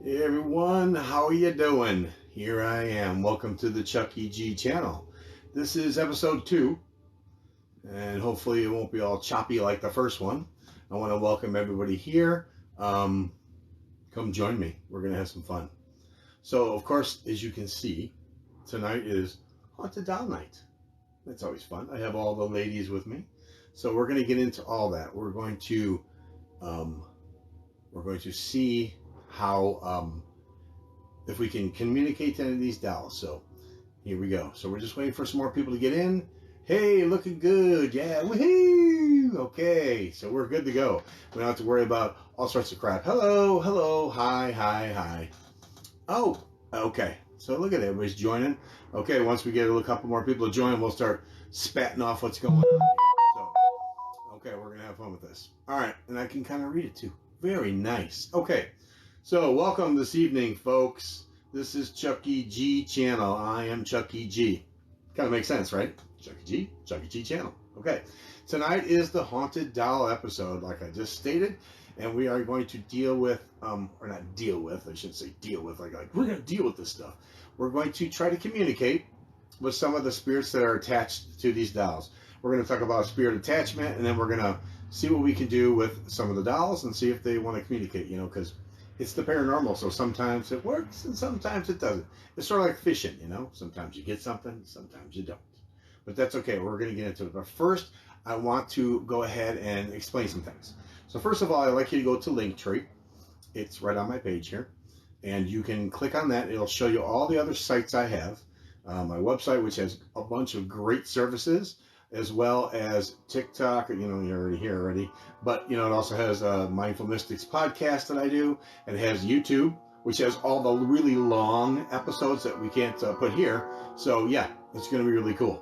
Hey everyone, how are you doing? Here I am. Welcome to the Chucky G channel. This is episode 2, and hopefully it won't be all choppy like the first one. I want to welcome everybody here. Come join me. We're going to have some fun. So, of course, as you can see, tonight is Haunted Doll Night. That's always fun. I have all the ladies with me. So we're going to get into all that. We're going to see how if we can communicate to any of these dolls. So here we go. So we're just waiting for some more people to get in. Hey, looking good. Yeah, woohoo. Okay, so we're good to go. We don't have to worry about all sorts of crap. Hello, hello, hi, hi, hi. Oh, okay. So look at it. Everybody's joining. Okay, once we get a couple more people to join, we'll start spatting off what's going on here. So, okay, we're going to have fun with this. All right, and I can kind of read it too. Very nice. Okay, so welcome this evening, folks. This is Chucky G channel. I am Chucky G. Kind of makes sense, right? Chucky G channel. Okay, tonight is the Haunted Doll episode, like I just stated, and we are going to deal with, or not deal with, I shouldn't say deal with, like we're going to deal with this stuff. We're going to try to communicate with some of the spirits that are attached to these dolls. We're going to talk about spirit attachment, and then we're going to see what we can do with some of the dolls and see if they want to communicate, you know, because it's the paranormal, so sometimes it works and sometimes it doesn't. It's sort of like fishing, you know. Sometimes you get something, sometimes you don't. But that's okay. We're going to get into it. But first, I want to go ahead and explain some things. So first of all, I'd like you to go to Linktree. It's right on my page here. And you can click on that. It'll show you all the other sites I have. My website, which has a bunch of great services, as well as TikTok, you know, you're already here already, but, you know, it also has a Mindful Mystics podcast that I do, and it has YouTube, which has all the really long episodes that we can't put here. So yeah, it's going to be really cool.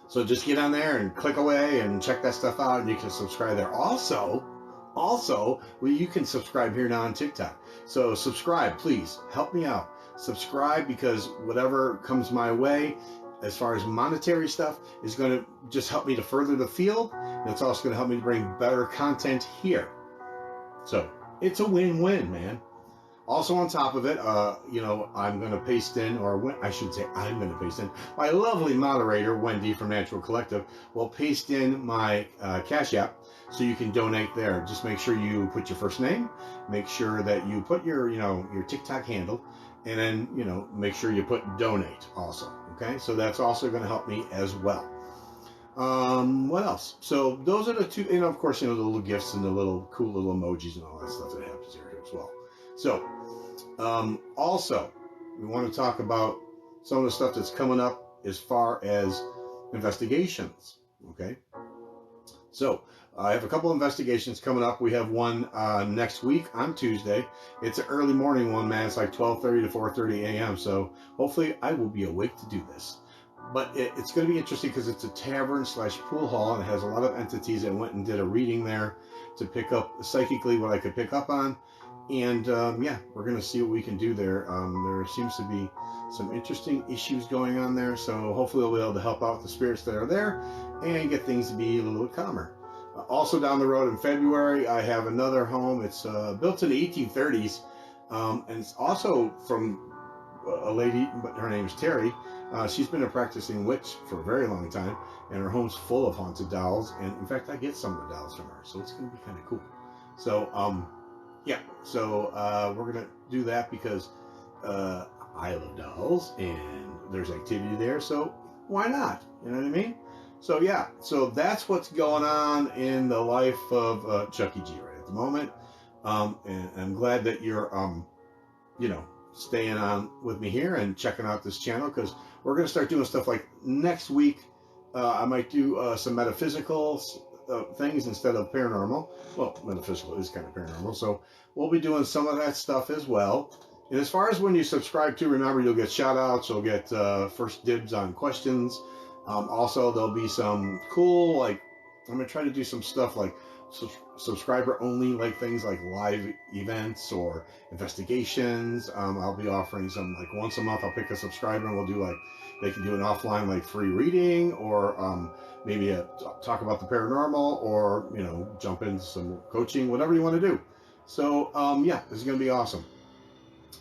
So just get on there and click away and check that stuff out, and you can subscribe there. Also, well, you can subscribe here now on TikTok. So subscribe, please. Help me out. Subscribe, because whatever comes my way as far as monetary stuff is going to just help me to further the field, and it's also going to help me to bring better content here. So it's a win-win, man. Also on top of it, you know, I'm going to paste in, or I should say I'm going to paste in, my lovely moderator, Wendy from Natural Collective, will paste in my Cash App, so you can donate there. Just make sure you put your first name, make sure that you put your, you know, your TikTok handle, and then, you know, make sure you put donate also. Okay, so that's also going to help me as well. What else? So those are the two, and of course, you know, the little gifts and the little cool little emojis and all that stuff that happens here as well. So, also, we want to talk about some of the stuff that's coming up as far as investigations. Okay, so I have a couple investigations coming up. We have one next week on Tuesday. It's an early morning one, man. It's like 12:30 to 4:30 a.m. So hopefully I will be awake to do this. But it's going to be interesting because it's a tavern/pool hall, and it has a lot of entities that went and did a reading there to pick up psychically what I could pick up on. And yeah, we're going to see what we can do there. There seems to be some interesting issues going on there, so hopefully we'll be able to help out the spirits that are there and get things to be a little bit calmer. Also down the road in February, I have another home. It's built in the 1830s, and it's also from a lady, but her name is Terry. She's been a practicing witch for a very long time, and her home's full of haunted dolls. And in fact, I get some of the dolls from her, so it's going to be kind of cool. So, yeah, so we're going to do that because I love dolls, and there's activity there, so why not? You know what I mean? So yeah, so that's what's going on in the life of Chucky G right at the moment. And I'm glad that you're, you know, staying on with me here and checking out this channel, because we're going to start doing stuff like next week. I might do some metaphysical things instead of paranormal. Well, metaphysical is kind of paranormal, so we'll be doing some of that stuff as well. And as far as when you subscribe to, remember, you'll get shout outs, you'll get first dibs on questions. Also, there'll be some cool, like, I'm going to try to do some stuff like subscriber only, like things like live events or investigations. I'll be offering some, like once a month I'll pick a subscriber and we'll do like, they can do an offline like free reading, or maybe talk about the paranormal, or, you know, jump into some coaching, whatever you want to do. So yeah, this is going to be awesome.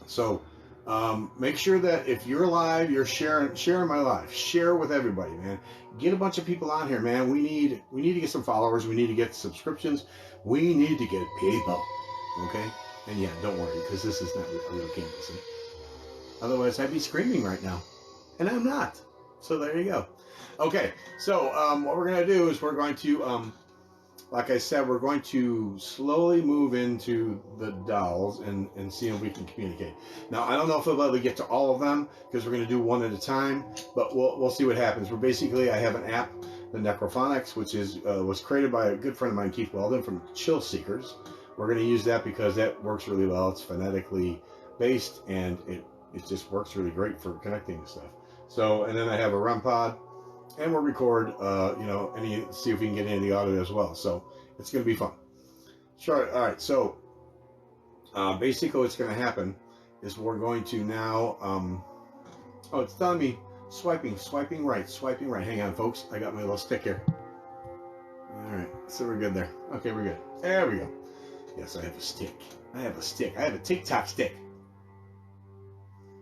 So make sure that if you're live, you're sharing my live. Share with everybody, man. Get a bunch of people on here, man. We need to get some followers. We need to get subscriptions. We need to get people. Okay? And yeah, don't worry, because this is not a real canvassing. Otherwise, I'd be screaming right now. And I'm not. So there you go. Okay, so what we're going to do is we're going to, like I said, we're going to slowly move into the dolls and see if we can communicate. Now, I don't know if we'll be able to get to all of them because we're going to do one at a time, but we'll see what happens. We're basically, I have an app, the Necrophonics, which is was created by a good friend of mine, Keith Weldon from Chill Seekers. We're going to use that because that works really well. It's phonetically based, and it just works really great for connecting and stuff. So, and then I have a REM pod, and we'll record, see if we can get any of the audio as well. So it's going to be fun. Sure. All right. So basically what's going to happen is we're going to now, oh, it's telling me swiping right. Hang on, folks. I got my little stick here. All right. So we're good there. Okay, we're good. There we go. Yes, I have a stick. I have a TikTok stick.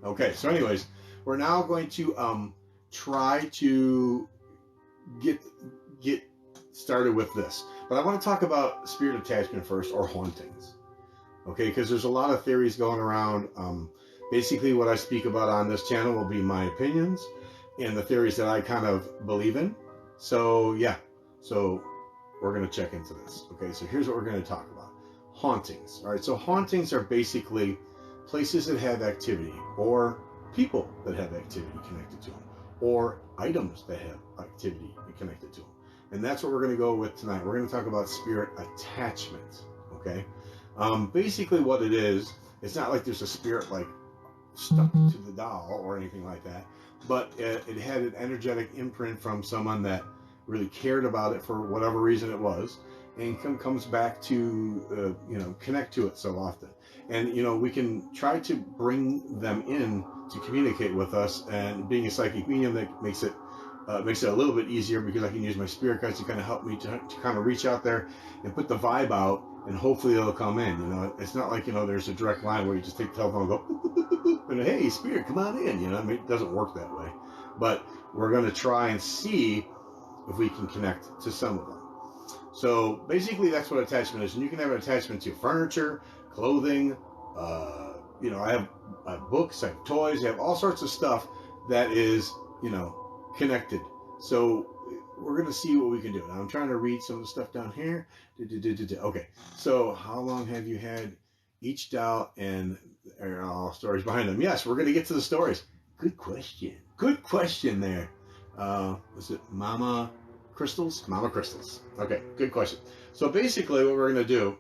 Okay. So anyways, we're now going to try to get started with this, but I want to talk about spirit attachment first, or hauntings. Okay, because there's a lot of theories going around. Basically, what I speak about on this channel will be my opinions and the theories that I kind of believe in. So yeah, so we're going to check into this. Okay, so here's what we're going to talk about: hauntings. All right, so hauntings are basically places that have activity, or people that have activity connected to them, or items that have activity connected to them. And that's what we're going to go with tonight. We're going to talk about spirit attachment. Okay, basically what it is, it's not like there's a spirit like stuck to the doll or anything like that, but it had an energetic imprint from someone that really cared about it for whatever reason it was, and comes back to connect to it so often. And we can try to bring them in to communicate with us, and being a psychic medium, that makes it a little bit easier, because I can use my spirit guides to kind of help me to kind of reach out there and put the vibe out, and hopefully they'll come in. It's not like there's a direct line where you just take the telephone and go and hey, spirit, come on in. It doesn't work that way. But we're going to try and see if we can connect to some of them. So basically that's what attachment is. And you can have an attachment to furniture, clothing, I have books, I have toys, I have all sorts of stuff that is, connected. So we're going to see what we can do. Now I'm trying to read some of the stuff down here. Okay, so how long have you had each doll, and are all stories behind them? Yes, we're going to get to the stories. Good question there. Was it Mama Crystals? Mama Crystals. Okay, good question. So basically what we're going to do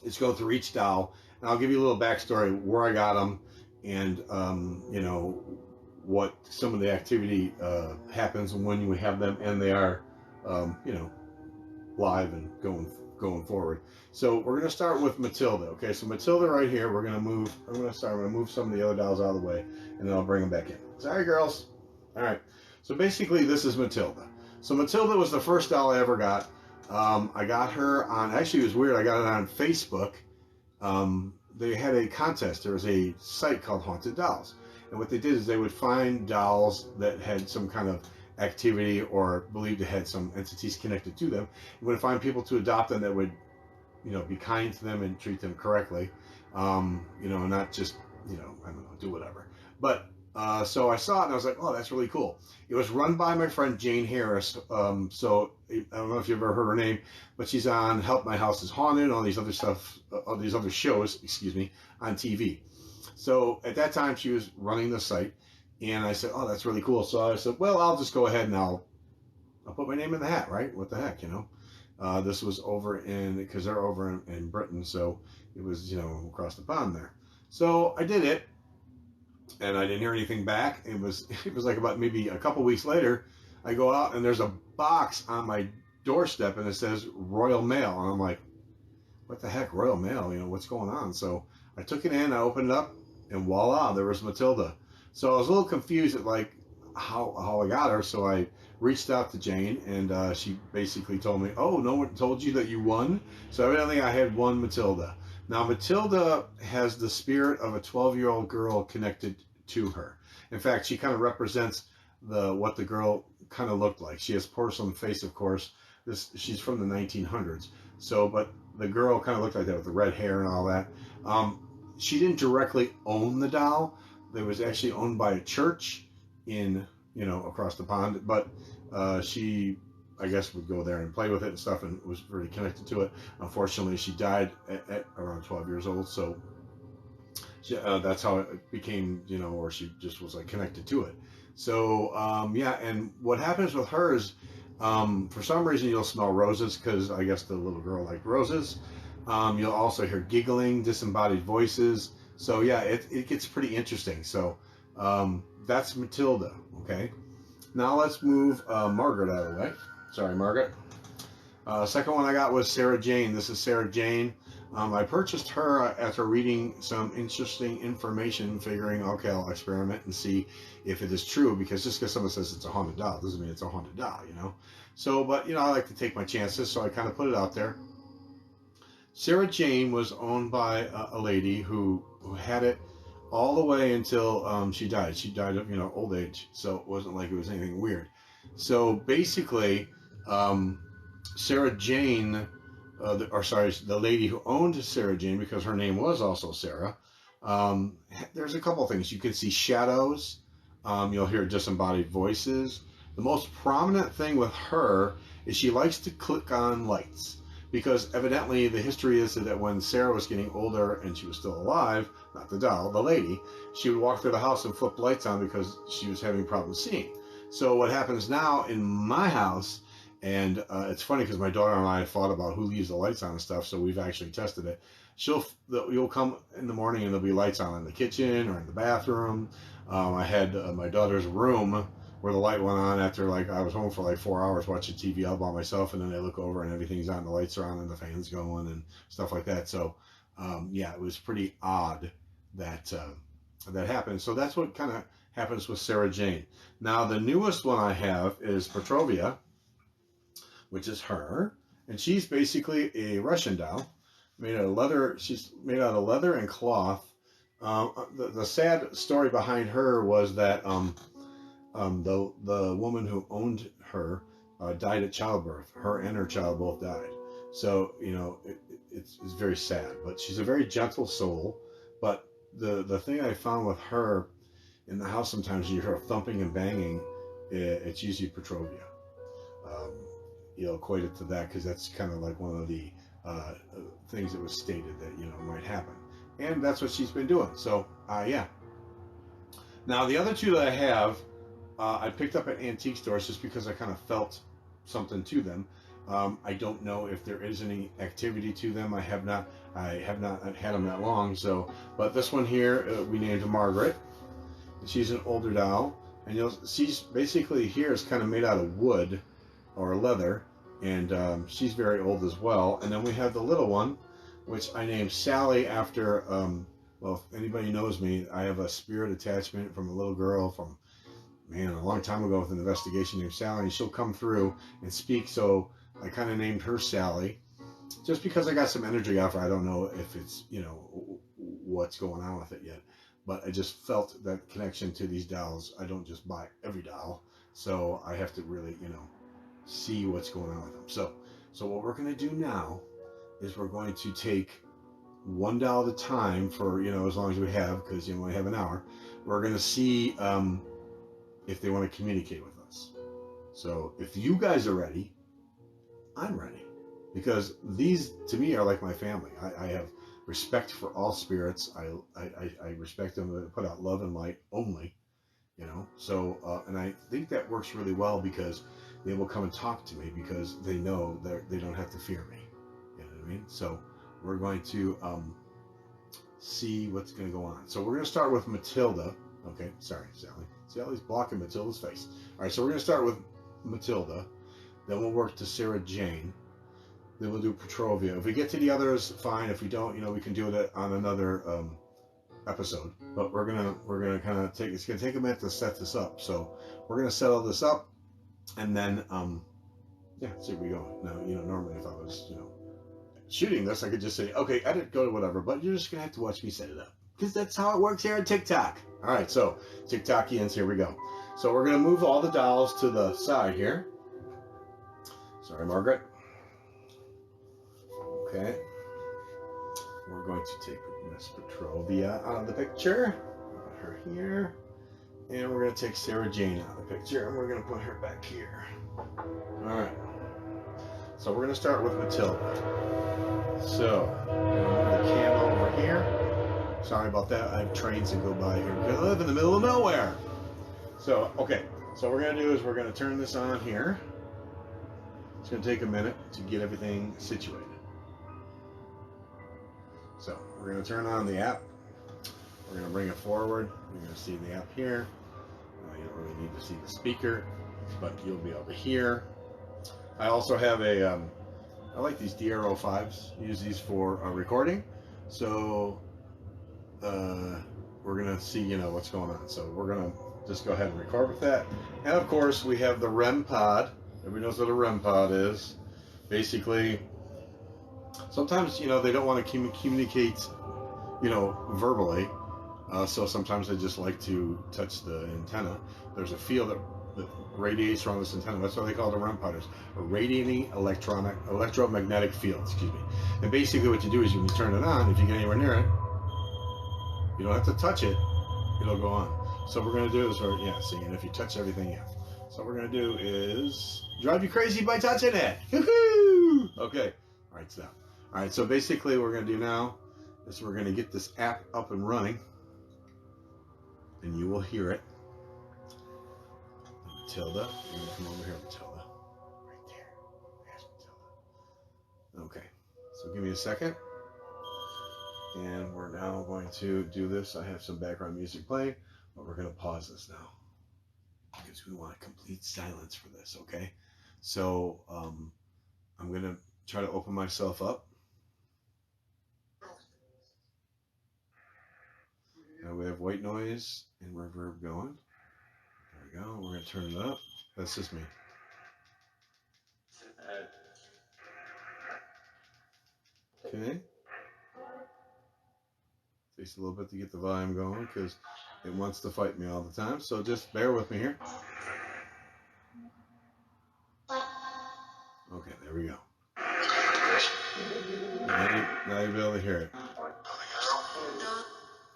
is go through each doll, and I'll give you a little backstory where I got them, and what some of the activity happens when we have them, and they are live and going forward. So we're going to start with Matilda. Okay, so Matilda right here, I'm going to move some of the other dolls out of the way, and then I'll bring them back in. Sorry, girls. All right, so basically this is Matilda. So Matilda was the first doll I ever got. I got her on, actually it was weird, I got it on Facebook. They had a contest. There was a site called Haunted Dolls. And what they did is they would find dolls that had some kind of activity, or believed to had some entities connected to them. And would find people to adopt them that would, be kind to them and treat them correctly. And not just, I don't know, do whatever. But so I saw it and I was like, oh, that's really cool. It was run by my friend Jane Harris. So I don't know if you've ever heard her name, but she's on Help My House is Haunted and all these other stuff, all these other shows, on TV. So at that time she was running the site, and I said, oh, that's really cool. So I said, well, I'll just go ahead and I'll put my name in the hat, right? What the heck, This was over because they're over in Britain, so it was, across the pond there. So I did it, and I didn't hear anything back. It was like about maybe a couple weeks later, I go out and there's a box on my doorstep and it says Royal Mail, and I'm like, what the heck, Royal Mail? What's going on? So I took it in, I opened it up, and voila, there was Matilda. So I was a little confused at like how I got her. So I reached out to Jane, and she basically told me, oh, no one told you that you won? So evidently I had won Matilda. Now, Matilda has the spirit of a 12-year-old girl connected to her. In fact, she kind of represents what the girl kind of looked like. She has porcelain face, of course. She's from the 1900s. So, but the girl kind of looked like that with the red hair and all that. She didn't directly own the doll. It was actually owned by a church in, across the pond. But she, I guess, would go there and play with it and stuff, and was really connected to it. Unfortunately, she died at around 12 years old. So that's how it became, or she just was like connected to it. So yeah, and what happens with her is, for some reason you'll smell roses because I guess the little girl liked roses. You'll also hear giggling, disembodied voices. So yeah, it gets pretty interesting. So that's Matilda. Okay, now let's move Margaret out of the way. Sorry, Margaret. Second one I got was Sarah Jane. This is Sarah Jane. I purchased her after reading some interesting information, figuring, okay, I'll experiment and see if it is true, because just because someone says it's a haunted doll doesn't mean it's a haunted doll, So, but, I like to take my chances, so I kind of put it out there. Sarah Jane was owned by a lady who had it all the way until she died. She died of, old age, so it wasn't like it was anything weird. So basically, Sarah Jane, the lady who owned Sarah Jane, because her name was also Sarah, there's a couple things. You can see shadows. You'll hear disembodied voices. The most prominent thing with her is she likes to click on lights, because evidently the history is that when Sarah was getting older and she was still alive, not the doll, the lady, she would walk through the house and flip lights on because she was having problems seeing. So what happens now in my house, and it's funny because my daughter and I fought about who leaves the lights on and stuff, so we've actually tested it. You'll come in the morning and there'll be lights on in the kitchen or in the bathroom. I had my daughter's room where the light went on after I was home for 4 hours watching TV all by myself, and then I look over and everything's on, the lights are on and the fan's going and stuff like that. So yeah, it was pretty odd that that happened. So that's what kind of happens with Sarah Jane. Now the newest one I have is Petrovia, which is her, and she's basically a Russian doll made out of leather. She's made out of leather and cloth. The sad story behind her was that the woman who owned her died at childbirth. Her and her child both died. So it's very sad. But she's a very gentle soul. But the thing I found with her in the house, sometimes you hear thumping and banging. It's usually Petrovia. Equate it to that because that's kind of like one of the things that was stated that might happen, and that's what she's been doing. So yeah. Now the other two that I have, I picked up at antique stores just because I kind of felt something to them. I don't know if there is any activity to them. I have not had them that long. So, but this one here we named Margaret. She's an older doll, and she's basically here is kind of made out of wood or leather, and she's very old as well. And then we have the little one, which I named Sally after, well, if anybody knows me, I have a spirit attachment from a little girl from, man, a long time ago with an investigation named Sally, and she'll come through and speak, so I kind of named her Sally, just because I got some energy off her. I don't know if it's, what's going on with it yet, but I just felt that connection to these dolls. I don't just buy every doll, so I have to really, see what's going on with them. So what we're going to do now is we're going to take one doll at a time for, as long as we have, because we only have an hour. We're going to see if they want to communicate with us. So if you guys are ready, I'm ready, because these to me are like my family. I have respect for all spirits. I respect them. To put out love and light only, so and I think that works really well because they will come and talk to me because they know that they don't have to fear me. You know what I mean? So we're going to see what's going to go on. So we're going to start with Matilda. Okay, sorry, Sally. Sally's blocking Matilda's face. All right, so we're going to start with Matilda. Then we'll work to Sarah Jane. Then we'll do Petrovia. If we get to the others, fine. If we don't, we can do it on another episode. But we're gonna kind of take. It's gonna take a minute to set this up. So we're gonna settle this up, and then yeah, see where we go. Now, normally if I was shooting this, I could just say, okay, edit, go to whatever, but you're just going to have to watch me set it up. Because that's how it works here on TikTok. All right, so TikTokians, here we go. So we're going to move all the dolls to the side here. Sorry, Margaret. Okay. We're going to take Miss Petrovia out of the picture. Put her here. And we're going to take Sarah Jane out of the picture. And we're going to put her back here. All right. So we're going to start with Matilda. So, I'm going to move the candle over here. Sorry about that. I have trains that go by here because I live in the middle of nowhere. So, okay. So what we're going to do is we're going to turn this on here. It's going to take a minute to get everything situated. So we're going to turn on the app. We're going to bring it forward. You're going to see the app here. You don't really need to see the speaker, but you'll be able to hear. I also have a, I like these DRO5s. Use these for recording. So we're going to see, you know, what's going on. So we're going to just go ahead and record with that. And of course, we have the REM pod. Everybody knows what a REM pod is. Basically, sometimes, you know, they don't want to communicate, you know, verbally. So sometimes they just like to touch the antenna. There's a field that radiates around this antenna. That's why they call it a REM pod. A radiating electromagnetic field, excuse me. And basically what you do is when you turn it on, if you get anywhere near it, you don't have to touch it. It'll go on. So what we're going to do is, yeah, see, and if you touch everything, yeah. So what we're going to do is drive you crazy by touching it. Woohoo! Okay. All right, stop. All right, so basically what we're going to do now is we're going to get this app up and running. And you will hear it. Matilda, you're going to come over here, Matilda. Right there. There's Matilda. Okay, so give me a second. And we're now going to do this. I have some background music playing, but we're going to pause this now. Because we want complete silence for this, okay? So I'm going to try to open myself up. Now we have white noise and reverb going. There we go. We're going to turn it up. That's just me. Okay. Takes a little bit to get the volume going because it wants to fight me all the time. So just bear with me here. Okay, there we go. Now you'll be able to hear it.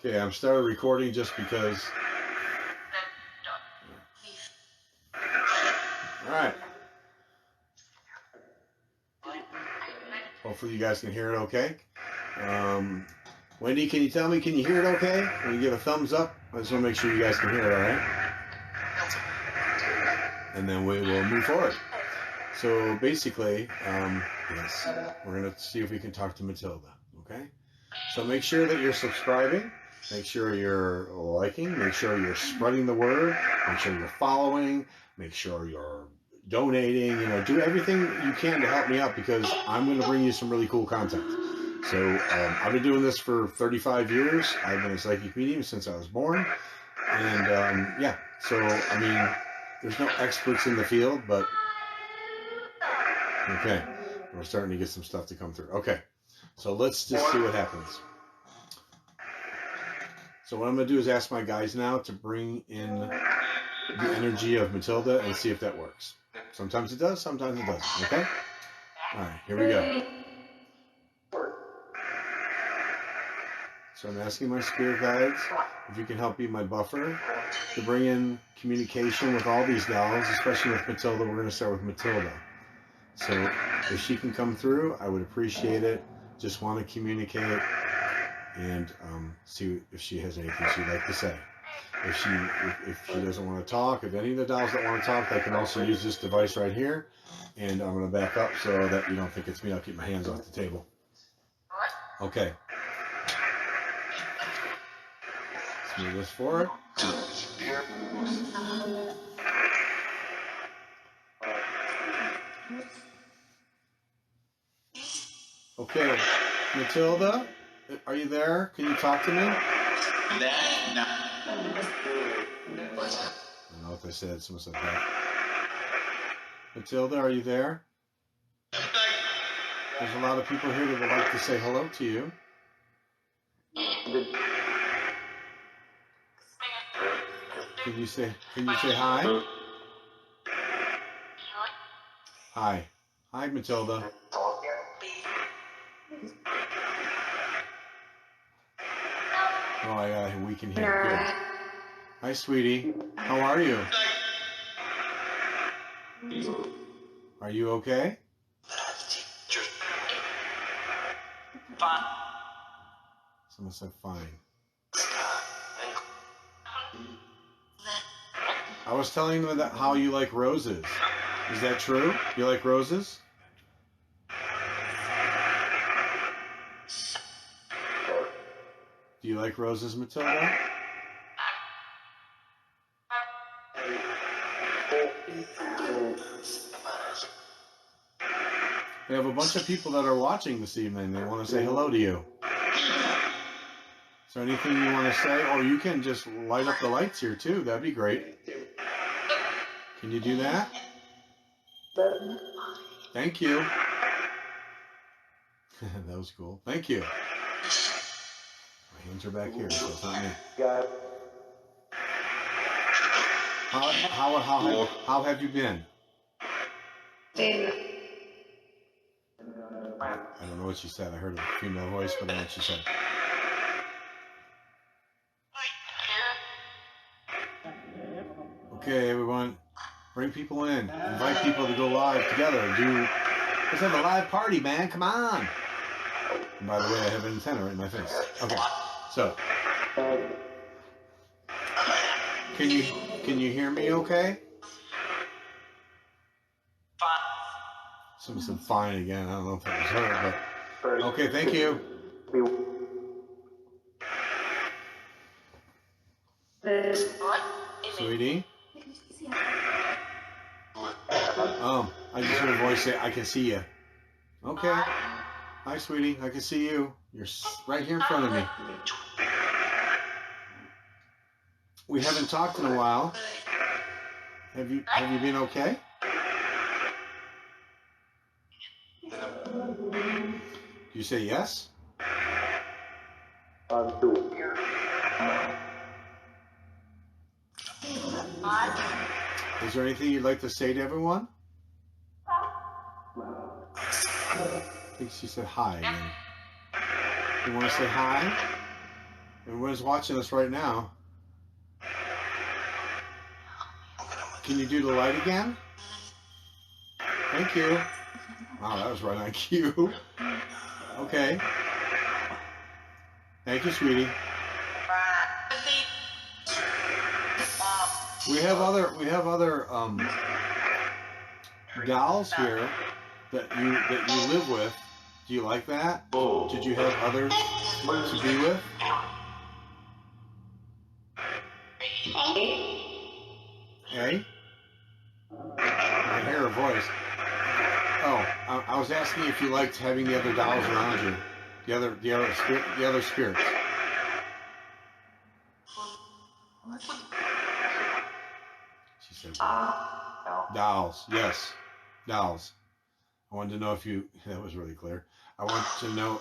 Okay, I'm started recording just because. All right. Hopefully you guys can hear it okay. Wendy, can you tell me, can you hear it okay? When you give a thumbs up, I just want to make sure you guys can hear it, all right? And then we will move forward. So basically, yes, we're going to see if we can talk to Matilda, okay? So make sure that you're subscribing. Make sure you're liking. Make sure you're spreading the word. Make sure you're following. Make sure you're donating. You know, do everything you can to help me out because I'm going to bring you some really cool content. So I've been doing this for 35 years. I've been a psychic medium since I was born. And yeah, so I mean, there's no experts in the field, but okay, we're starting to get some stuff to come through. Okay, so let's just see what happens. So what I'm going to do is ask my guys now to bring in the energy of Matilda and see if that works. Sometimes it does, sometimes it doesn't, okay? All right, here we go. So I'm asking my spirit guides if you can help be my buffer to bring in communication with all these dolls, especially with Matilda. We're going to start with Matilda. So if she can come through, I would appreciate it. Just want to communicate and see if she has anything she'd like to say. If she doesn't want to talk, if any of the dolls don't want to talk, they can also use this device right here. And I'm going to back up so that you don't think it's me. I'll keep my hands off the table. Okay. Let's move this forward. Okay, Matilda, are you there? Can you talk to me? I don't know what they said. Someone said that. Matilda, are you there? There's a lot of people here that would like to say hello to you. Can you say hi? Hi. Hi, Matilda. Oh, yeah, we can hear. Good. Hi, sweetie. How are you? Are you okay? Someone said fine. I was telling them that how you like roses. Is that true? You like roses? Do you like roses, Matilda? We have a bunch of people that are watching this evening. They want to say hello to you. Is there anything you want to say? Or you can just light up the lights here too. That'd be great. Can you do that? Thank you. That was cool. Thank you. My hands are back here, so it's not me. How have you been? I don't know what she said. I heard a female voice, but I don't know what she said. Okay, everyone, bring people in. Invite people to go live together. Let's have a live party, man. Come on. And by the way, I have an antenna right in my face. Okay, so can you hear me? Okay. Someone said fine again. I don't know if that was her, but okay. Thank you. Sweetie. I just heard a voice say, "I can see you." Okay. Hi, sweetie. I can see you. You're right here in front of me. We haven't talked in a while. Have you been okay? Do you say yes? Is there anything you'd like to say to everyone? I think she said hi again. You want to say hi? Everyone's watching us right now. Can you do the light again? Thank you. Wow, that was right on cue. Okay. Thank you, sweetie. We have other dolls here that you live with. Do you like that? Did you have others to be with? Hey? I hear a voice. Oh, I was asking if you liked having the other dolls around you. The other spirits. She said dolls. Yes. Dolls. I wanted to know if you that was really clear. I wanted to know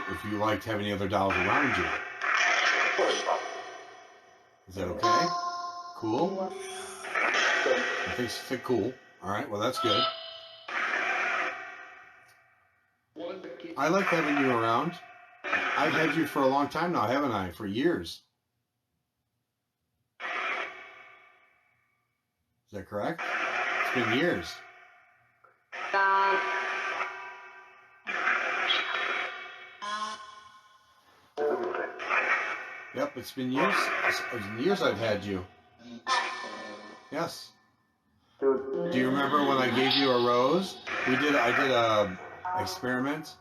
if you liked having the other dolls around you. Is that okay? Cool? I think she said cool. Alright, well that's good. I like having you around. I've had you for a long time now, haven't I? For years. Is that correct? It's been years. Yep, it's been years. It's been years I've had you. Yes. Do you remember when I gave you a rose? I did a experiment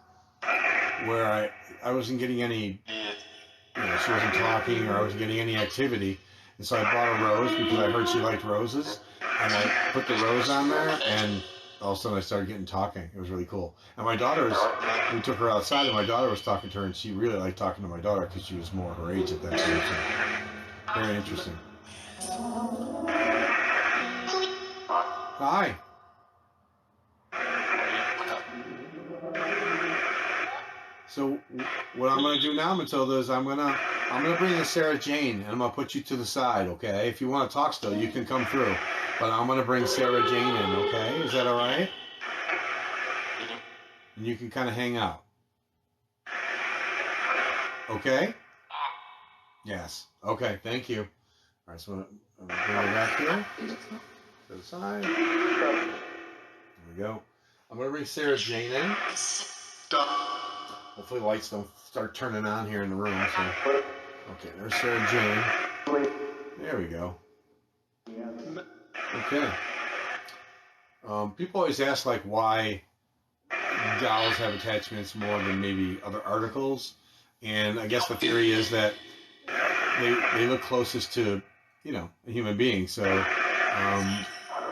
where I wasn't getting any, she wasn't talking or I wasn't getting any activity. And so I bought a rose because I heard she liked roses. And I put the rose on there and all of a sudden I started getting talking. It was really cool. And my we took her outside and my daughter was talking to her and she really liked talking to my daughter because she was more her age at that time. Very interesting. Hi. So what I'm gonna do now, Matilda, is I'm gonna bring in Sarah Jane, and I'm gonna put you to the side, okay? If you want to talk still, you can come through, but I'm gonna bring Sarah Jane in, okay? Is that all right? And you can kind of hang out, okay? Yes. Okay. Thank you. All right. So I'm gonna bring it back here to the side. There we go. I'm gonna bring Sarah Jane in. Hopefully the lights don't start turning on here in the room. So. Okay, there's Sarah Jane. There we go. Okay. People always ask like why dolls have attachments more than maybe other articles, and I guess the theory is that they look closest to, you know, a human being. So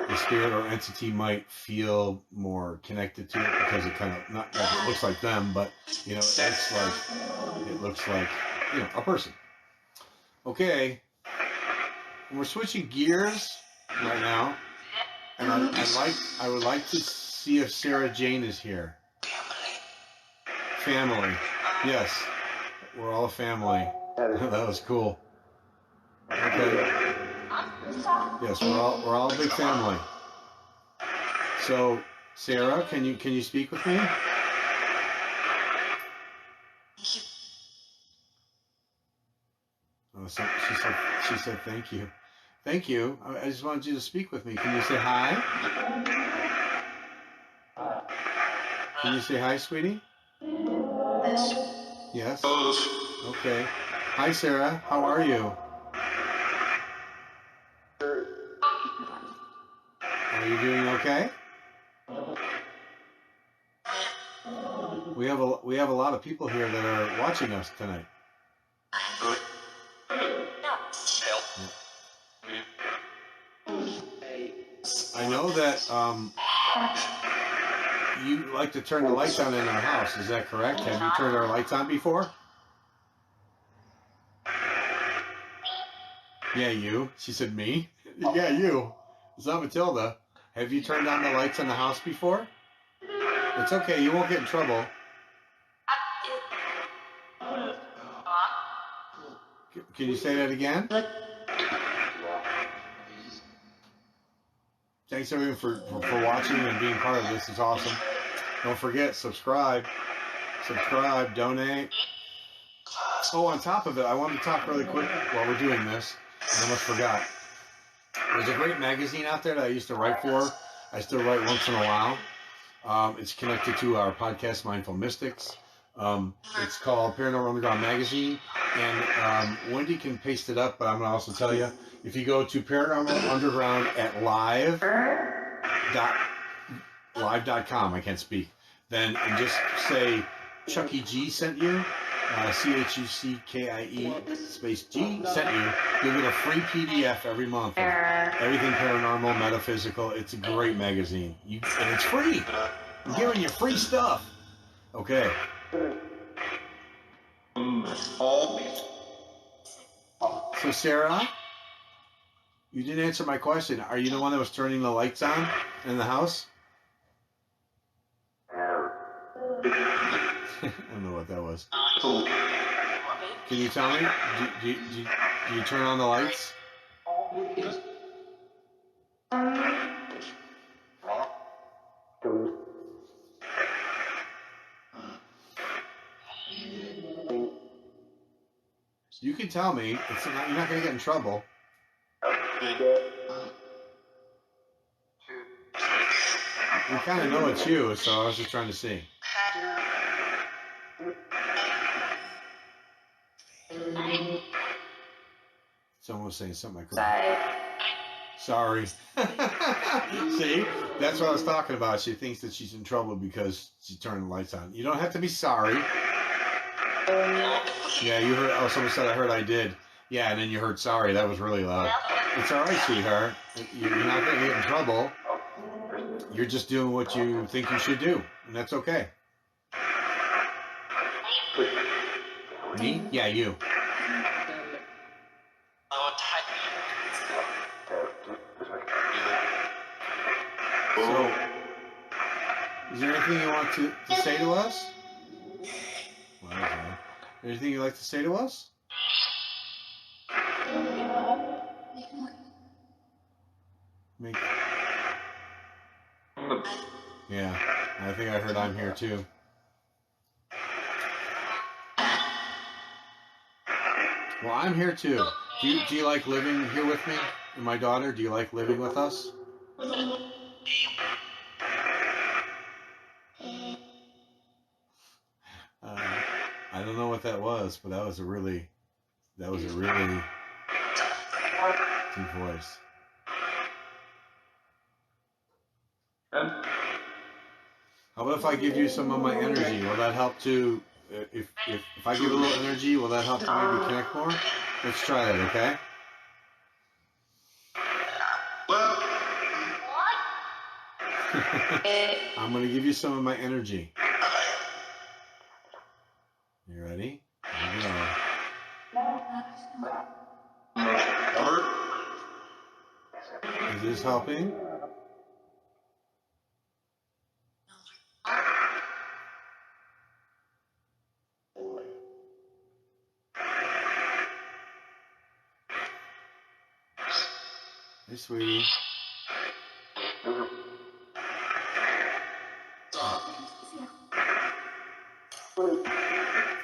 the spirit or entity might feel more connected to it because it kind of not like it looks like them, but you know, it looks like you know a person. Okay, we're switching gears right now, and I would like to see if Sarah Jane is here. Family. Yes, we're all a family. That was cool. Okay. Yes, we're all a big family. So, Sarah, can you speak with me? Oh, so she said thank you. Thank you. I just wanted you to speak with me. Can you say hi? Can you say hi, sweetie? Yes. Okay. Hi, Sarah. How are you? Are you doing okay? We have a lot of people here that are watching us tonight. I know that you like to turn the lights on in our house. Is that correct? Have you turned our lights on before? Yeah, you. She said me. Yeah, you. It's not Matilda. Have you turned on the lights in the house before? It's okay. You won't get in trouble. Can you say that again? Thanks everyone for watching and being part of this. It's awesome. Don't forget, subscribe, donate. Oh, on top of it, I wanted to talk really quick while we're doing this. I almost forgot. There's a great magazine out there that I used to write for. I still write once in a while. It's connected to our podcast, Mindful Mystics. It's called Paranormal Underground Magazine. And Wendy can paste it up, but I'm going to also tell you, if you go to Paranormal Underground at live.com, I can't speak, then and just say Chucky G sent you, CHUCKIE space G sent you, you'll get a free PDF every month of everything paranormal, metaphysical. It's a great magazine. And it's free. I'm giving you free stuff. Okay. So Sarah, you didn't answer my question. Are you the one that was turning the lights on in the house? I don't know what that was. Can you tell me? Do you turn on the lights? You can tell me. You're not going to get in trouble. We kind of know it's you, so I was just trying to see. Someone was saying something like sorry. See? That's what I was talking about. She thinks that she's in trouble because she turned the lights on. You don't have to be sorry. Yeah, you heard. Oh, someone said I heard I did. Yeah, and then you heard sorry. That was really loud. It's all right, sweetheart. You're not going to get in trouble. You're just doing what you think you should do, and that's okay. Me? Yeah, you. So, is there anything you want to say to us? Anything you'd like to say to us? Yeah, I think I heard I'm here too. Well, I'm here too. Do you like living here with me and my daughter? Do you like living with us? I don't know what that was, but that was a really deep voice. How about if I give you some of my energy? Will that help to, if I give a little energy, will that help to maybe connect more? Let's try that, okay? I'm going to give you some of my energy. You ready? Here we go. Is this helping? Hey, sweetie.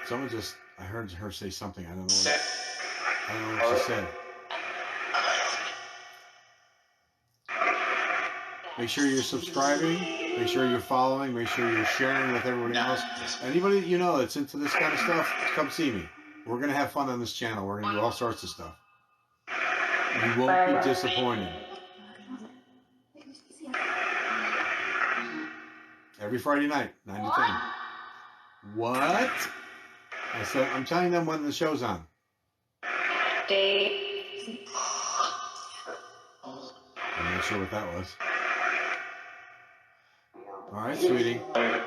Someone just, I heard her say something. I don't know what she said. Make sure you're subscribing. Make sure you're following. Make sure you're sharing with everybody else. Anybody that you know that's into this kind of stuff, come see me. We're going to have fun on this channel. We're going to do all sorts of stuff. You won't be disappointed. Every Friday night, 9 to 10. What? I said, I'm telling them when the show's on. I'm not sure what that was. All right, sweetie. I'd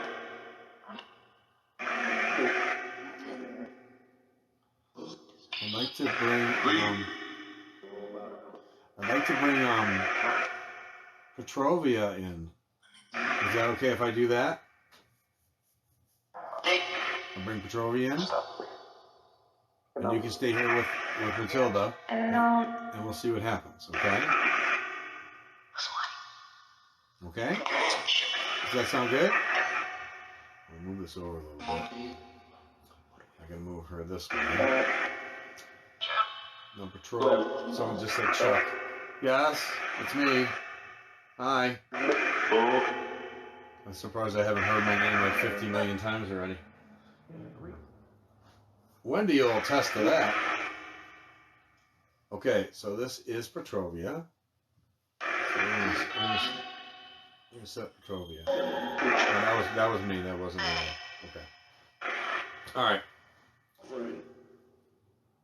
like to bring Petrovia in. Is that okay if I do that? I'll bring Petrovia in. And you can stay here with Matilda. And we'll see what happens, okay? Okay? Does that sound good? We'll move this over a little bit. I can move her this way. No, Patrol. Someone just said Chuck. Yes, it's me. Hi. I'm surprised I haven't heard my name like 50 million times already. Wendy will attest to that. Okay, so this is Petrovia. Here's set Petrovia. Oh, that was me. That wasn't me. Okay. All right.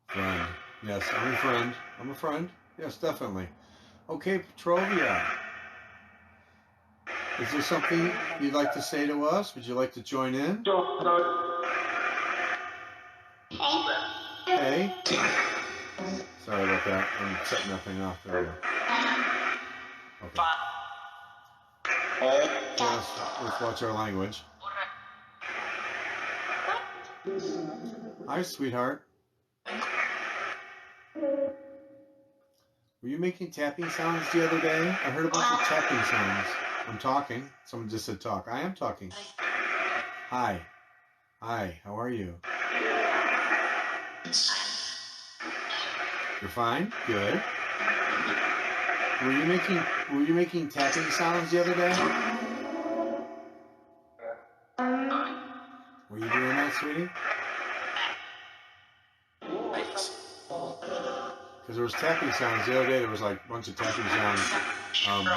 Friend. Yes, I'm a friend. I'm a friend. Yes, definitely. Okay, Petrovia. Is there something you'd like to say to us? Would you like to join in? Hey. Sorry about that. I'm setting that thing off there. Okay. Yes, let's watch our language. Hi, sweetheart. Were you making tapping sounds the other day? I heard a bunch of tapping sounds. I'm talking. Someone just said talk. I am talking. Hi. Hi, how are you? You're fine? Good. Were you making tapping sounds the other day? Were you doing that, sweetie? Because there was tapping sounds the other day. There was like a bunch of tapping sounds.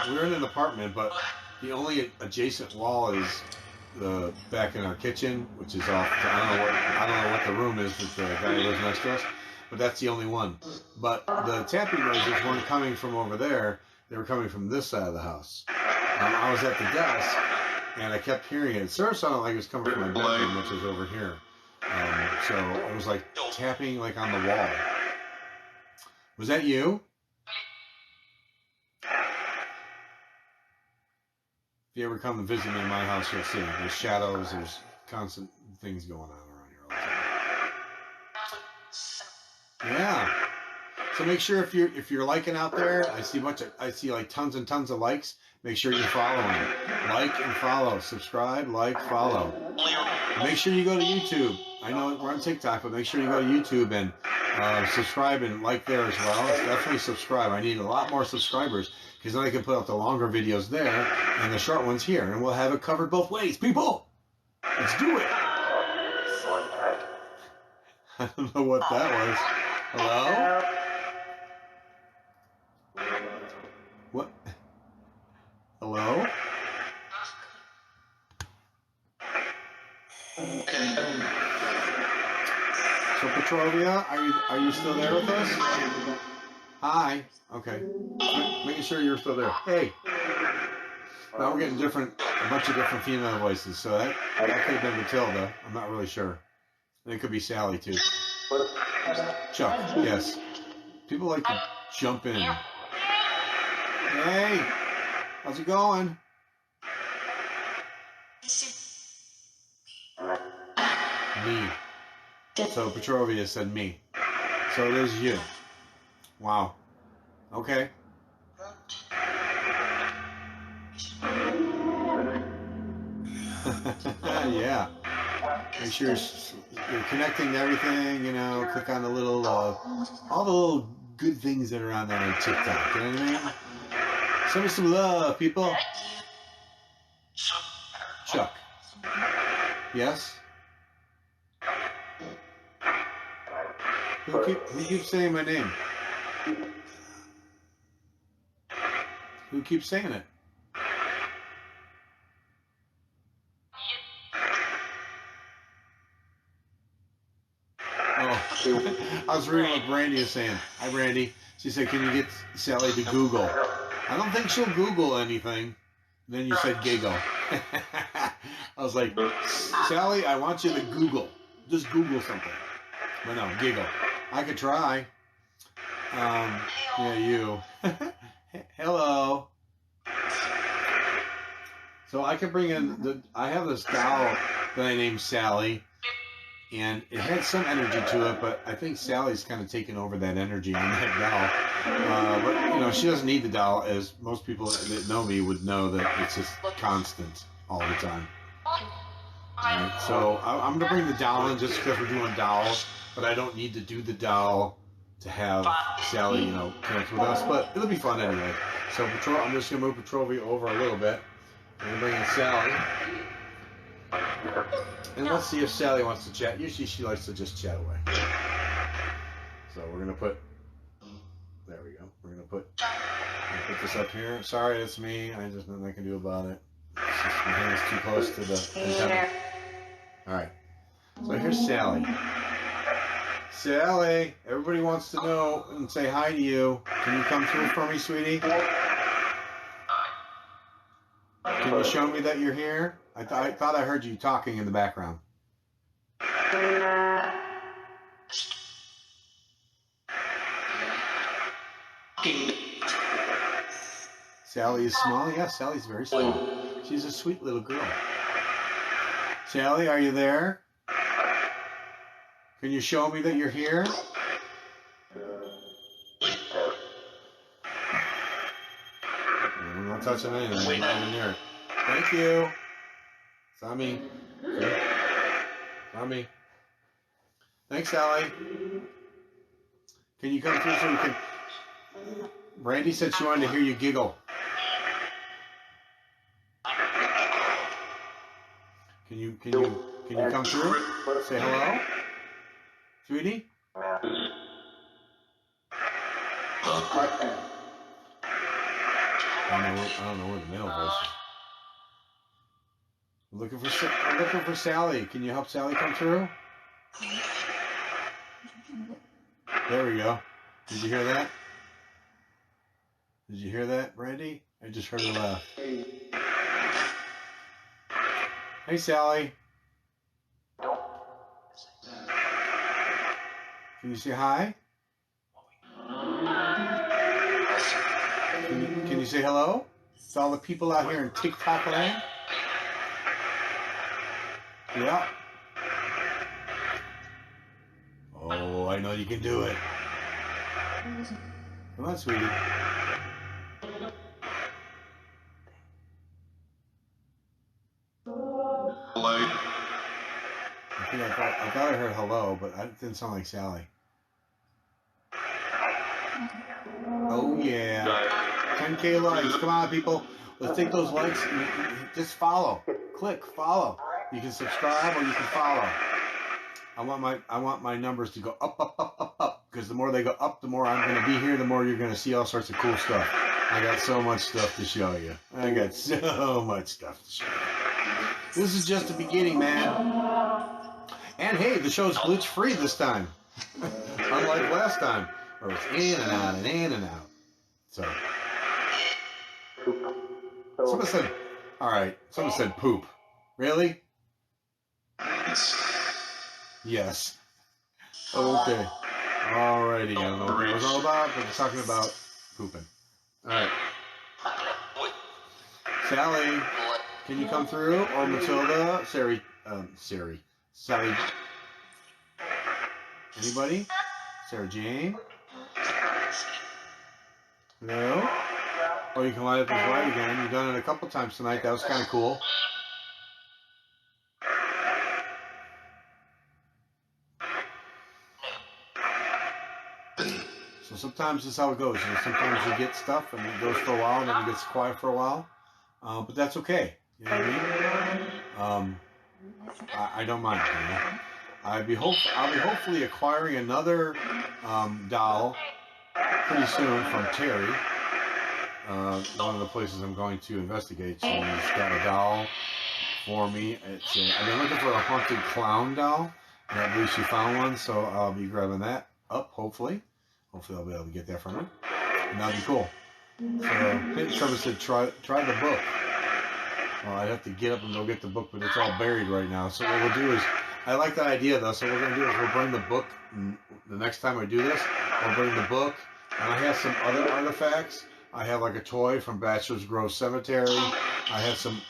We were in an apartment, but the only adjacent wall is the back in our kitchen, which is off. I don't know what the room is that the guy who lives next to us, but that's the only one. But the tapping noises weren't coming from over there. They were coming from this side of the house. I was at the desk, and I kept hearing it. It sort of sounded like it was coming from my bedroom, which is over here. So it was like tapping like on the wall. Was that you? If you ever come and visit me in my house, you'll see. There's shadows, there's constant things going on around here all the time. Yeah. So make sure if you're liking out there, I see like tons and tons of likes. Make sure you're following. Like and follow. Subscribe, like, follow. Make sure you go to YouTube. I know we're on TikTok, but make sure you go to YouTube and subscribe and like there as well. Definitely subscribe. I need a lot more subscribers because then I can put up the longer videos there and the short ones here, and we'll have it covered both ways. People, let's do it. I don't know what that was. Hello? What? Hello? So Petrovia, are you still there with us? Hi. Okay. Making sure you're still there. Hey. Now we're getting a bunch of different female voices. So that could have been Matilda. I'm not really sure. It could be Sally too. Chuck. Yes. People like to jump in. Hey. How's it going? Me. So Petrovia said me. So it is you. Wow. Okay. Yeah. Make sure you're connecting to everything, you know, click on the little, all the little good things that are on there on TikTok. You know what I mean? Send me some love, people. Chuck. Yes? Who keeps saying my name? Who keeps saying it? Oh, I was reading what Brandy is saying. Hi, Brandy. She said, can you get Sally to Google? I don't think she'll Google anything. Then you said giggle. I was like, Sally, I want you to Google. Just Google something. But no, giggle. I could try. Yeah, you. Hello. So I could bring in I have this doll that I named Sally, and it had some energy to it, but I think Sally's kind of taken over that energy on that doll. But you know, she doesn't need the doll, as most people that know me would know that it's just constant all the time. Alright, so I'm gonna bring the doll in just because we're doing dolls, but I don't need to do the doll to have Sally, you know, connect with us. But it'll be fun anyway. So I'm just gonna move Petrovia over a little bit. I'm gonna bring in Sally. And let's see if Sally wants to chat. Usually she likes to just chat away. So we're gonna put, there we go. We're gonna put this up here. Sorry, it's me. There's nothing I can do about it. It's just, my hand's too close to the antenna. All right. So here's Sally. Sally, everybody wants to know and say hi to you. Can you come through for me, sweetie? Can you show me that you're here? I thought I heard you talking in the background. Sally is small? Yeah, Sally's very small. She's a sweet little girl. Sally, are you there? Can you show me that you're here? I'm not touching anything. I'm not even near it. Thank you. It's not me. Okay. Not me. Thanks, Sally. Can you come through so you can... Brandy said she wanted to hear you giggle. Can you come through? Say hello? Sweetie? I don't know where the male voice is. I'm looking for Sally. Can you help Sally come through? There we go. Did you hear that? Did you hear that, Brandy? I just heard her laugh. Hey, Sally. Can you say hi? Can you say hello to all the people out here in TikTok land? Yeah. Oh, I know you can do it. Come on, sweetie. Hello. I thought I heard hello, but it didn't sound like Sally. Oh yeah. 10K likes. Come on, people. Let's take those likes and just follow. Click follow. You can subscribe or you can follow. I want my numbers to go up, up, up, up, up. Because the more they go up, the more I'm going to be here. The more you're going to see all sorts of cool stuff. I got so much stuff to show you. I got so much stuff to show you. This is just the beginning, man. And hey, the show's glitch free this time. Unlike last time, where it was in and out and in and out. So. Someone said, alright, someone said poop. Really? Yes. Okay. Alrighty, I don't know what it was all about, but we're talking about pooping. Alright. Sally, can you come through? Or Matilda? Sally. Anybody? Sarah Jane? No? Oh, you can light up this light again. You've done it a couple times tonight. That was kind of cool. So sometimes this is how it goes. You know, sometimes you get stuff and it goes for a while and then it gets quiet for a while. But that's okay. You know what I mean? I don't mind. You know? I'll be hopefully acquiring another doll pretty soon from Terry. One of the places I'm going to investigate. So he's got a doll for me. I've been looking for a haunted clown doll, and I believe she found one. So I'll be grabbing that up. Hopefully I'll be able to get that from her, and that'll be cool. So Trevor said try the book. Well, I'd have to get up and go get the book, but it's all buried right now. So what we'll do is, I like that idea though. So what we're gonna do is we'll bring the book the next time I do this. I'll bring the book, and I have some other artifacts. I have like a toy from Bachelor's Grove Cemetery. I have some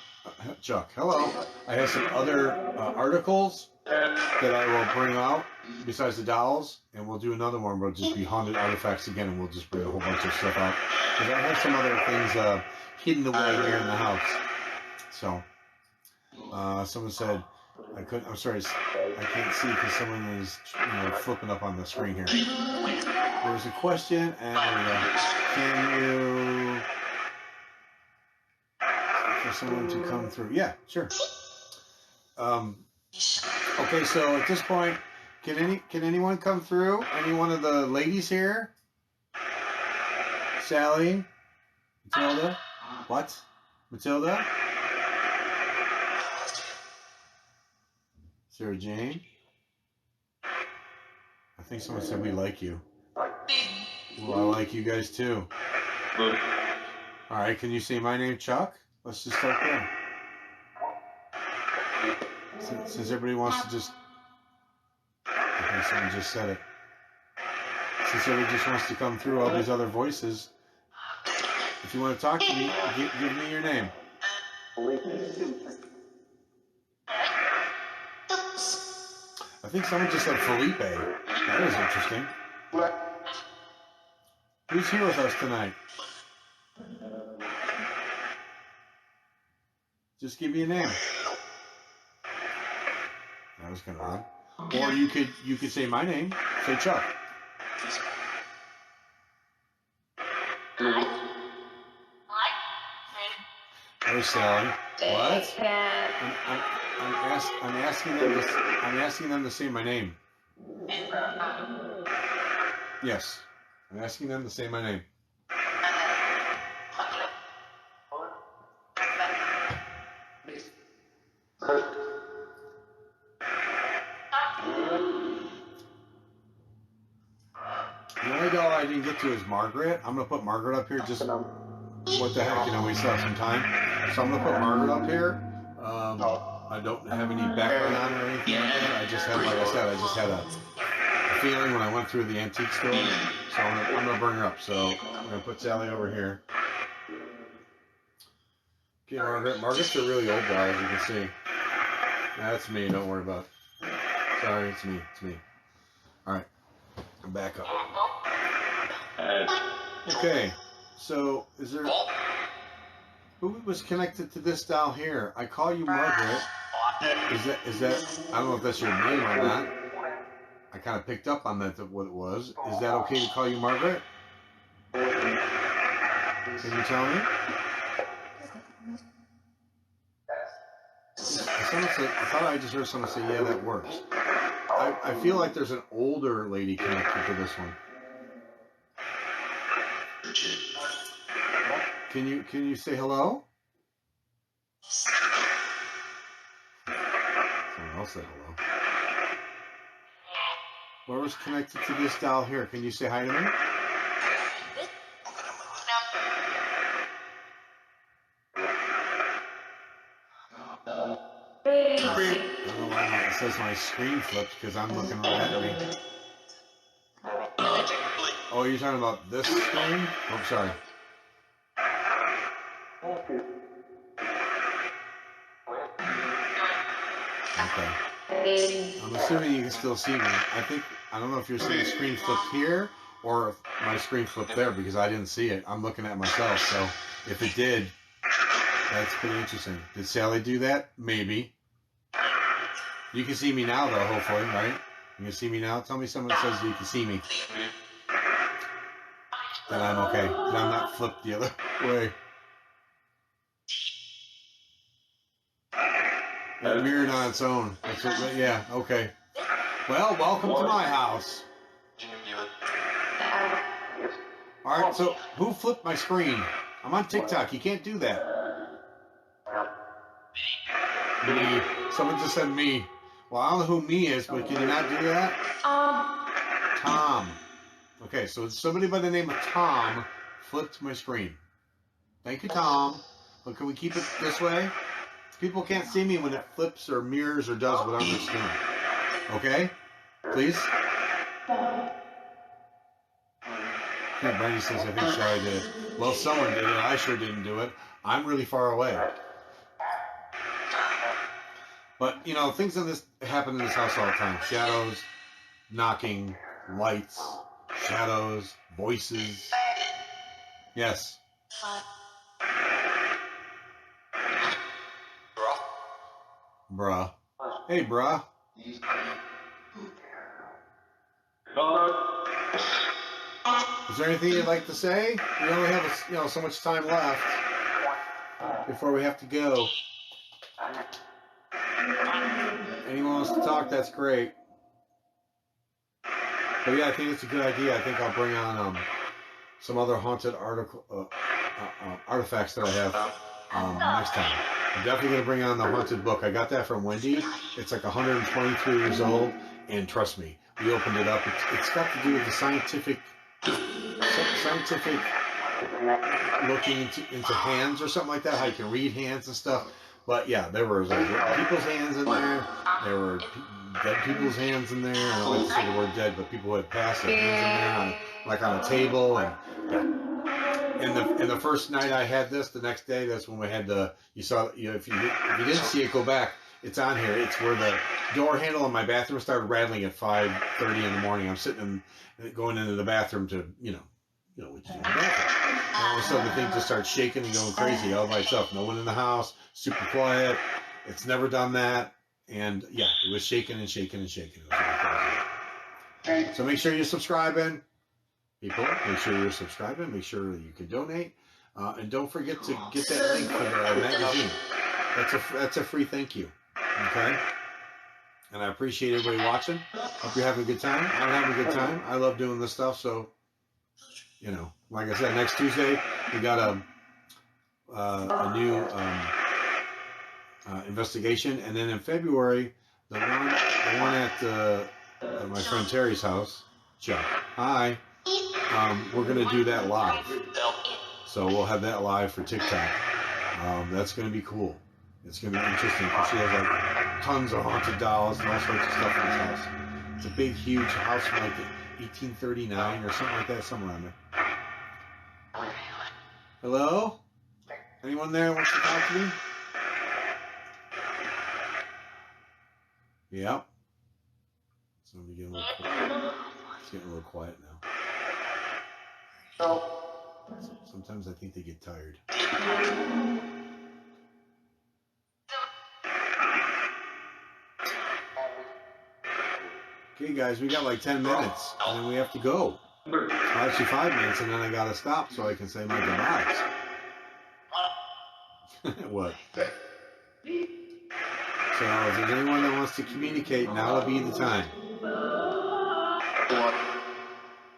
Chuck. Hello. I have some other articles that I will bring out besides the dolls, and we'll do another one. We'll just be haunted artifacts again, and we'll just bring a whole bunch of stuff out because I have some other things hidden away here in the house. So, someone said I couldn't. I'm sorry, I can't see because someone is flipping up on the screen here. There's a question, and can you for someone to come through? Yeah, sure. Okay, so at this point, can anyone come through? Any one of the ladies here? Sally, Matilda, what? Matilda, Sarah Jane. I think someone said we like you. Well, I like you guys too. All right, can you say my name, Chuck? Let's just start there. Since everybody wants to just... I think someone just said it. Since everybody just wants to come through all these other voices, if you want to talk to me, give me your name. I think someone just said Felipe. That was interesting. Who's here with us tonight? Just give me a name. That was kind of odd. Or you could say my name. Say Chuck. Oh, Sally. What? I'm asking them to say my name. Yes. I'm asking them to say my name. The only doll I didn't get to is Margaret. I'm going to put Margaret up here just... What the heck, we still have some time. So I'm going to put Margaret up here. I don't have any background on or anything like that. I just had, like I said, a feeling when I went through the antique store. So I'm going to bring her up. So I'm going to put Sally over here. Okay, Margaret. Margaret's a really old doll, as you can see. That's me. Don't worry about it. Sorry, it's me. All right. I'm back up. Okay, so is there... Who was connected to this doll here? I call you Margaret. Is that... I don't know if that's your name or not. I kind of picked up on that, what it was. Is that okay to call you Margaret? Can you tell me? I thought I just heard someone say, yeah, that works. I feel like there's an older lady connected to this one. Can you say hello? Someone else said hello. Whoever's connected to this doll here, can you say hi to me? I don't know why it says my screen flipped because I'm looking right at me. Oh, you're talking about this screen? Oh, sorry. Okay. I'm assuming you can still see me. I don't know if you're seeing the screen flipped here or if my screen flipped there because I didn't see it. I'm looking at myself, so if it did, that's pretty interesting. Did Sally do that? Maybe. You can see me now, though, hopefully, right? You can see me now? Tell me someone says you can see me. Then I'm okay. Then I'm not flipped the other way. It mirrored on its own. Yeah, okay. Well, welcome to my house. Alright, so who flipped my screen? I'm on TikTok. You can't do that. Me. Someone just said me. Well, I don't know who me is, but can you not do that? Tom. Okay, so somebody by the name of Tom flipped my screen. Thank you, Tom. But can we keep it this way? People can't see me when it flips or mirrors or does whatever it's doing. Okay? Please? Yeah, Brandy says, I think Sally did it. Well, someone did it. I sure didn't do it. I'm really far away. But, you know, things in this happen in this house all the time. Shadows, knocking, lights, shadows, voices. Yes. Bruh. Hey, bruh. Is there anything you'd like to say? We only have so much time left before we have to go. Anyone wants to talk, that's great. But yeah, I think it's a good idea. I think I'll bring on some other haunted artifacts that I have next time. I'm definitely going to bring on the haunted book. I got that from Wendy. It's like 123 years old, and trust me, we opened it up. It's got to do with the scientific looking into hands or something like that, how you can read hands and stuff. But yeah, there were people's hands in there. There were dead people's hands in there. I don't like to say the word dead, but people who had passed their hands in there, like on a table. And yeah. And the first night I had this, the next day, that's when we had if you didn't see it, go back. It's on here. It's where the door handle in my bathroom started rattling at 5:30 in the morning. I'm sitting going into the bathroom to, what you do in the bathroom. And all of a sudden the thing just starts shaking and going crazy all by itself. No one in the house, super quiet. It's never done that. And yeah, it was shaking and shaking and shaking. It was really crazy. So make sure you're subscribing. People, make sure you're subscribing. Make sure you can donate. And don't forget to get that link for the magazine. That's a free thank you. Okay? And I appreciate everybody watching. Hope you're having a good time. I'm having a good time. I love doing this stuff. So, like I said, next Tuesday, we got a new investigation. And then in February, the one at my friend Terry's house, Chuck. Hi. We're going to do that live. So we'll have that live for TikTok. That's going to be cool. It's going to be interesting because she has like tons of haunted dolls and all sorts of stuff in this house. It's a big, huge house from like 1839 or something like that, somewhere around there. Hello? Anyone there wants to talk to me? Yep. It's getting a little quiet now. Sometimes I think they get tired. Okay, guys, we got like 10 minutes, and then we have to go. Well, actually 5 minutes, and then I gotta stop so I can say my goodbyes. What? So if there's anyone that wants to communicate, now would be the time.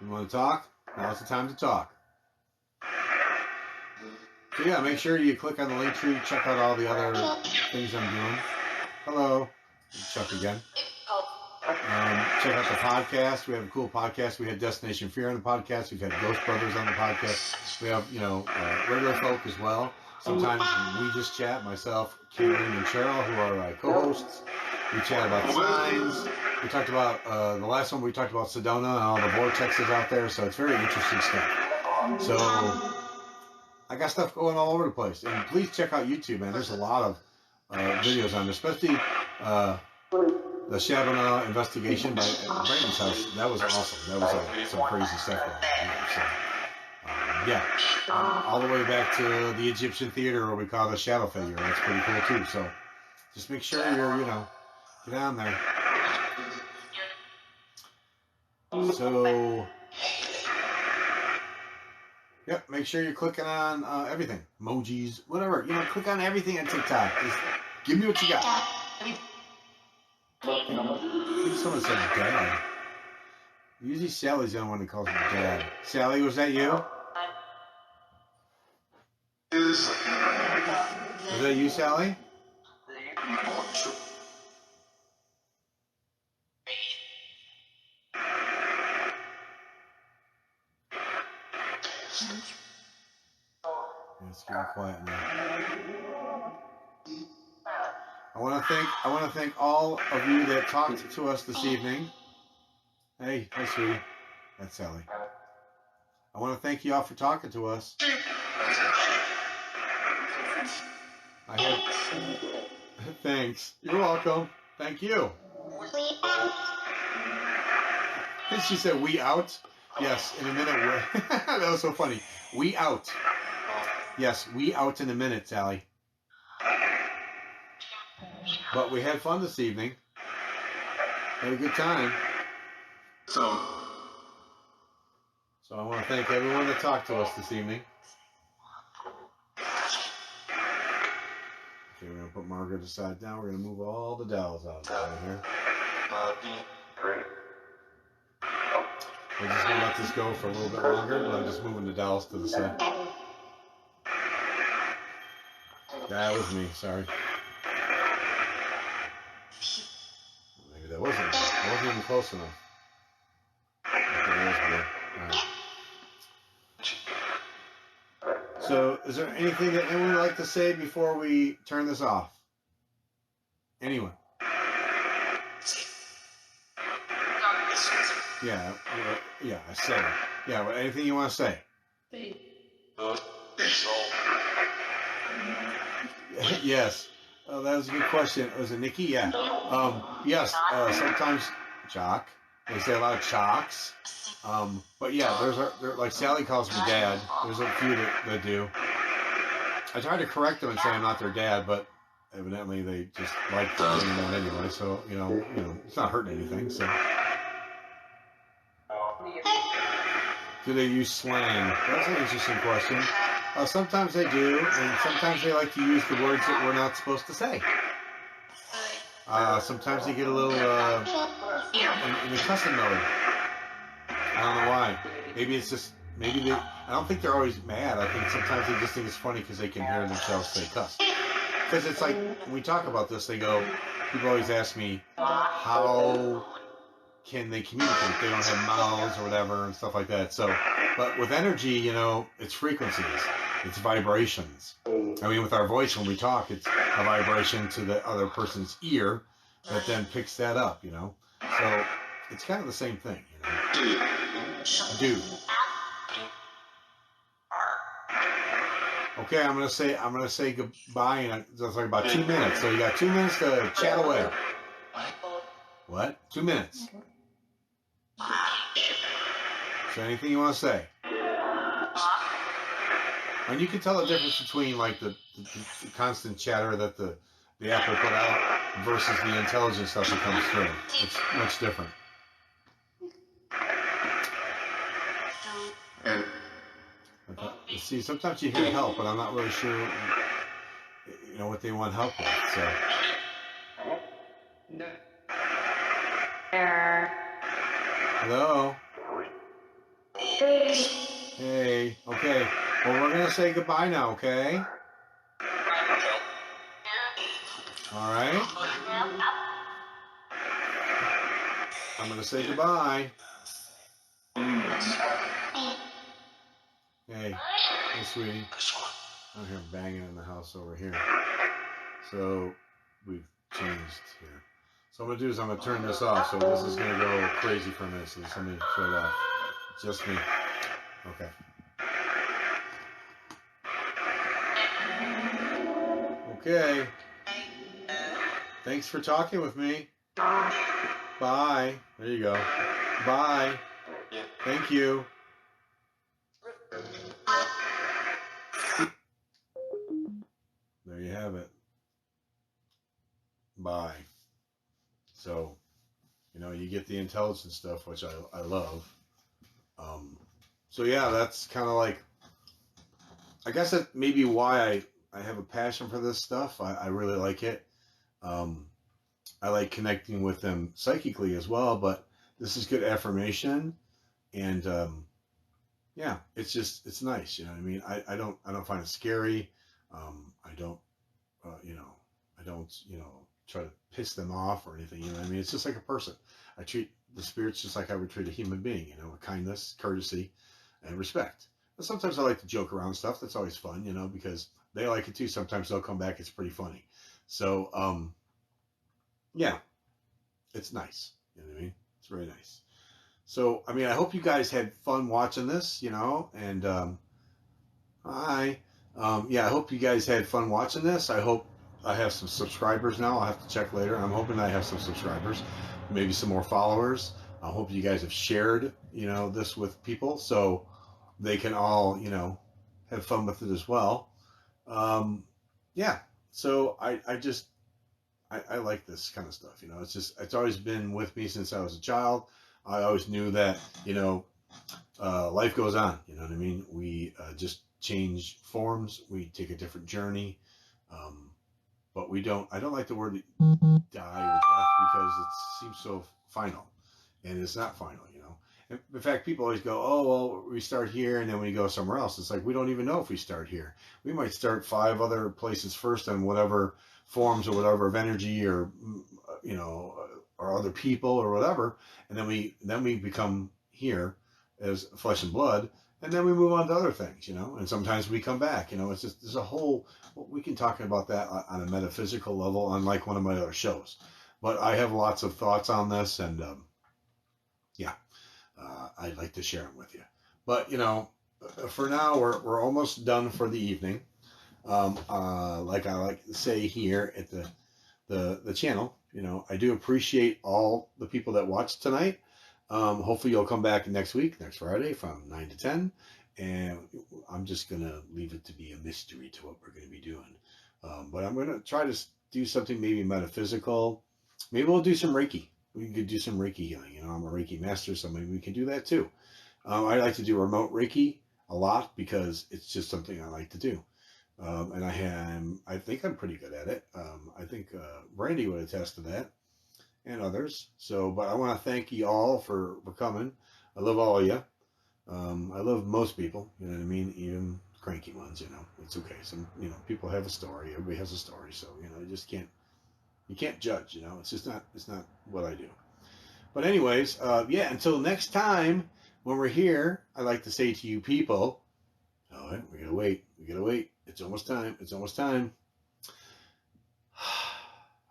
You want to talk? Now's the time to talk. So yeah, make sure you click on the link tree, check out all the other things I'm doing. Hello. Chuck again. Check out the podcast. We have a cool podcast. We had Destination Fear on the podcast. We've had Ghost Brothers on the podcast. We have, regular folk as well. Sometimes we just chat, myself, Karen, and Cheryl, who are co-hosts. We chat about signs. We talked about, the last one we talked about Sedona and all the vortexes out there, so it's very interesting stuff. So, I got stuff going all over the place. And please check out YouTube, man. There's a lot of videos on there, especially the Shabana investigation by Brayton's house. That was awesome. That was some crazy stuff going on. So, all the way back to the Egyptian theater, or we call it a shadow figure. That's pretty cool too. So just make sure you're, get on there. So, yep, make sure you're clicking on everything, emojis, whatever. Click on everything on TikTok. Just give me what you got. I think someone said dad. Usually Sally's the only one that calls me dad. Sally, was that you? Was that you, Sally? Let's get quiet now. I want to thank all of you that talked to us this evening. Hey, hi, sweetie. That's Sally. I want to thank you all for talking to us. Thanks. You're welcome. Thank you. She said, "We out." Yes, in a minute. That was so funny. We out. Yes, we out in a minute, Sally. But we had fun this evening. Had a good time. So I want to thank everyone that talked to us this evening. Okay, we're going to put Margaret aside now. We're going to move all the dowels out of here. We're just going to let this go for a little bit longer, but I'm just moving the dowels to the side. That was me, sorry. Maybe that wasn't enough. I wasn't even close enough. Okay, that was good. All right. So, is there anything that anyone would like to say before we turn this off? Anyone? Yeah, I said it. Yeah, but anything you want to say? Yes. Oh, that was a good question. Was it Nikki? Yeah. Yes. Sometimes Jock. They say a lot of chocks. But yeah, there's like Sally calls me dad. There's a few that do. I tried to correct them and say I'm not their dad, but evidently they just like doing that anyway. So it's not hurting anything. So. Do they use slang? That's an interesting question. Sometimes they do, and sometimes they like to use the words that we're not supposed to say. Sometimes they get a little in the cussing mode. I don't know why. Maybe it's just, I don't think they're always mad. I think sometimes they just think it's funny because they can hear themselves say cuss. Because it's like, when we talk about this, people always ask me, how can they communicate? They don't have mouths or whatever and stuff like that. So, but with energy, it's frequencies, it's vibrations. I mean, with our voice, when we talk, it's a vibration to the other person's ear that then picks that up, So it's kind of the same thing, Dude. Okay, I'm gonna say goodbye in like about 2 minutes. So you got 2 minutes to chat away. What? 2 minutes. So anything you want to say? And you can tell the difference between like the constant chatter that the app will put out versus the intelligent stuff that comes through. It's much different. See, sometimes you hear help, but I'm not really sure, you know, what they want help with. So. Hello. Hey. Okay. Well, we're gonna say goodbye now. Okay. All right. I'm gonna say goodbye. Hey, sweetie. I hear banging in the house over here. So we've changed here. So what I'm gonna do is I'm gonna turn this off. So this is gonna go crazy for a minute. So just let me shut it off. Just me. Okay. Okay. Thanks for talking with me. Bye. There you go. Bye. Thank you. There you have it. Bye. So, you know, you get the intelligent stuff, which I love. So yeah, that's kind of like, I guess that may be why I have a passion for this stuff. I really like it. I like connecting with them psychically as well, but this is good affirmation. And, yeah, it's nice. You know what I mean? I don't find it scary. I don't, I don't, try to piss them off or anything. You know what I mean? It's just like a person. I treat the spirits just like I would treat a human being, with kindness, courtesy, and respect. But sometimes I like to joke around stuff. That's always fun, because they like it too. Sometimes they'll come back. It's pretty funny. So, yeah, it's nice. You know what I mean? It's very nice. So, I mean, I hope you guys had fun watching this, and, hi. Yeah, I hope you guys had fun watching this. I hope I have some subscribers now. I'll have to check later. I'm hoping I have some subscribers, maybe some more followers. I hope you guys have shared, this with people so they can all, have fun with it as well. Yeah. So I like this kind of stuff. It's always been with me since I was a child. I always knew that, life goes on. You know what I mean? We just change forms. We take a different journey. But I don't like the word die or death because it seems so final. And it's not final, In fact, people always go, oh, well, we start here and then we go somewhere else. It's like, we don't even know if we start here. We might start 5 other places first on whatever forms or whatever of energy or, or other people or whatever. And then we become here as flesh and blood. And then we move on to other things, and sometimes we come back, it's just, there's a whole, we can talk about that on a metaphysical level, unlike one of my other shows. But I have lots of thoughts on this, and yeah, I'd like to share them with you. But, for now, we're almost done for the evening. Like I like to say here at the channel, I do appreciate all the people that watched tonight. Hopefully you'll come back next week, next Friday from 9 to 10. And I'm just going to leave it to be a mystery to what we're going to be doing. But I'm going to try to do something maybe metaphysical. Maybe we'll do some Reiki. We could do some Reiki healing. I'm a Reiki master, so maybe we can do that too. I like to do remote Reiki a lot because it's just something I like to do. And I think I'm pretty good at it. I think Brandy would attest to that. And others. So, but I want to thank you all for coming. I love all of you. I love most people, you know what I mean? Even cranky ones, it's okay. Some, people have a story. Everybody has a story. So, you can't judge, it's not what I do. But anyways, yeah, until next time when we're here, I like to say to you people, all right, we gotta wait. It's almost time.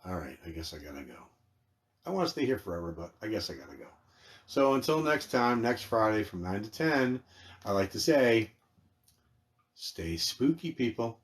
All right, I guess I gotta go. I want to stay here forever, but I guess I gotta go. So until next time, next Friday from 9 to 10, I like to say, stay spooky, people.